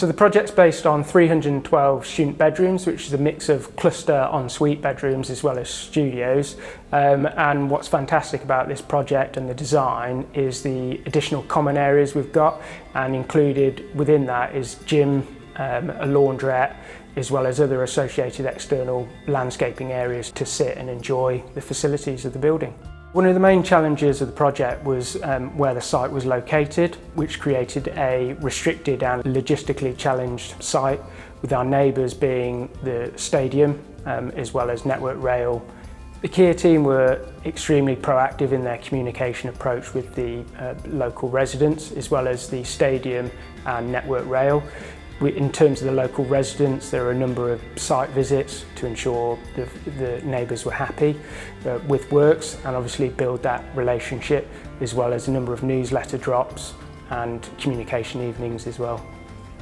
So the project's based on 312 student bedrooms, which is a mix of cluster ensuite bedrooms as well as studios. And what's fantastic about this project and the design is the additional common areas we've got, and included within that is gym, a laundrette, as well as other associated external landscaping areas to sit and enjoy the facilities of the building. One of the main challenges of the project was where the site was located, which created a restricted and logistically challenged site, with our neighbours being the stadium as well as Network Rail. The Kier team were extremely proactive in their communication approach with the local residents, as well as the stadium and Network Rail. In terms of the local residents, there are a number of site visits to ensure the neighbours were happy with works, and obviously build that relationship, as well as a number of newsletter drops and communication evenings as well.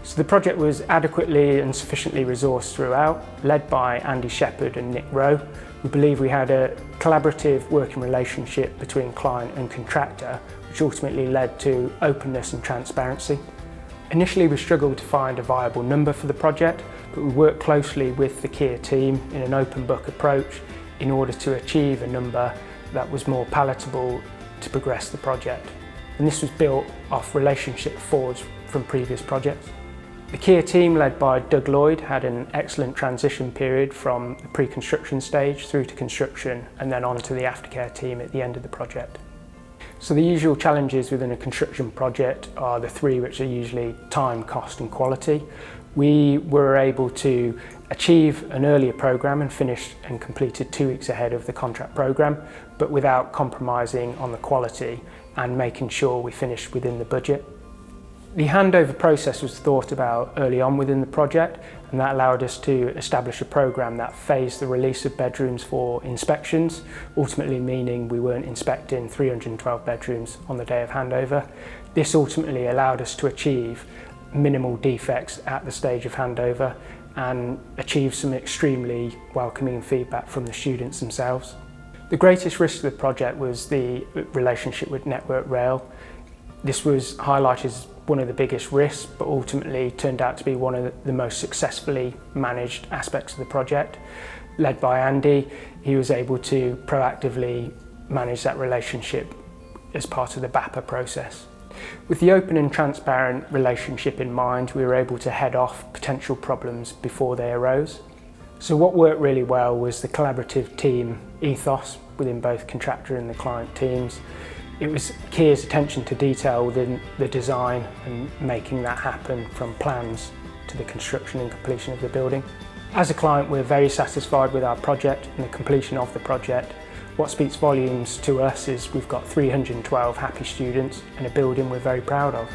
So the project was adequately and sufficiently resourced throughout, led by Andy Shepherd and Nick Rowe. We believe we had a collaborative working relationship between client and contractor, which ultimately led to openness and transparency. Initially we struggled to find a viable number for the project, but we worked closely with the Kier team in an open book approach in order to achieve a number that was more palatable to progress the project. And this was built off relationship forwards from previous projects. The Kier team, led by Doug Lloyd, had an excellent transition period from the pre-construction stage through to construction, and then on to the aftercare team at the end of the project. So the usual challenges within a construction project are the three, which are usually time, cost and quality. We were able to achieve an earlier programme and finished and completed 2 weeks ahead of the contract programme, but without compromising on the quality and making sure we finished within the budget. The handover process was thought about early on within the project, and that allowed us to establish a programme that phased the release of bedrooms for inspections, ultimately meaning we weren't inspecting 312 bedrooms on the day of handover. This ultimately allowed us to achieve minimal defects at the stage of handover and achieve some extremely welcoming feedback from the students themselves. The greatest risk of the project was the relationship with Network Rail. This was highlighted as one of the biggest risks, but ultimately turned out to be one of the most successfully managed aspects of the project. Led by Andy, he was able to proactively manage that relationship as part of the BAPA process. With the open and transparent relationship in mind, we were able to head off potential problems before they arose. So what worked really well was the collaborative team ethos within both contractor and the client teams. It was Kier's attention to detail within the design and making that happen from plans to the construction and completion of the building. As a client, we're very satisfied with our project and the completion of the project. What speaks volumes to us is we've got 312 happy students and a building we're very proud of.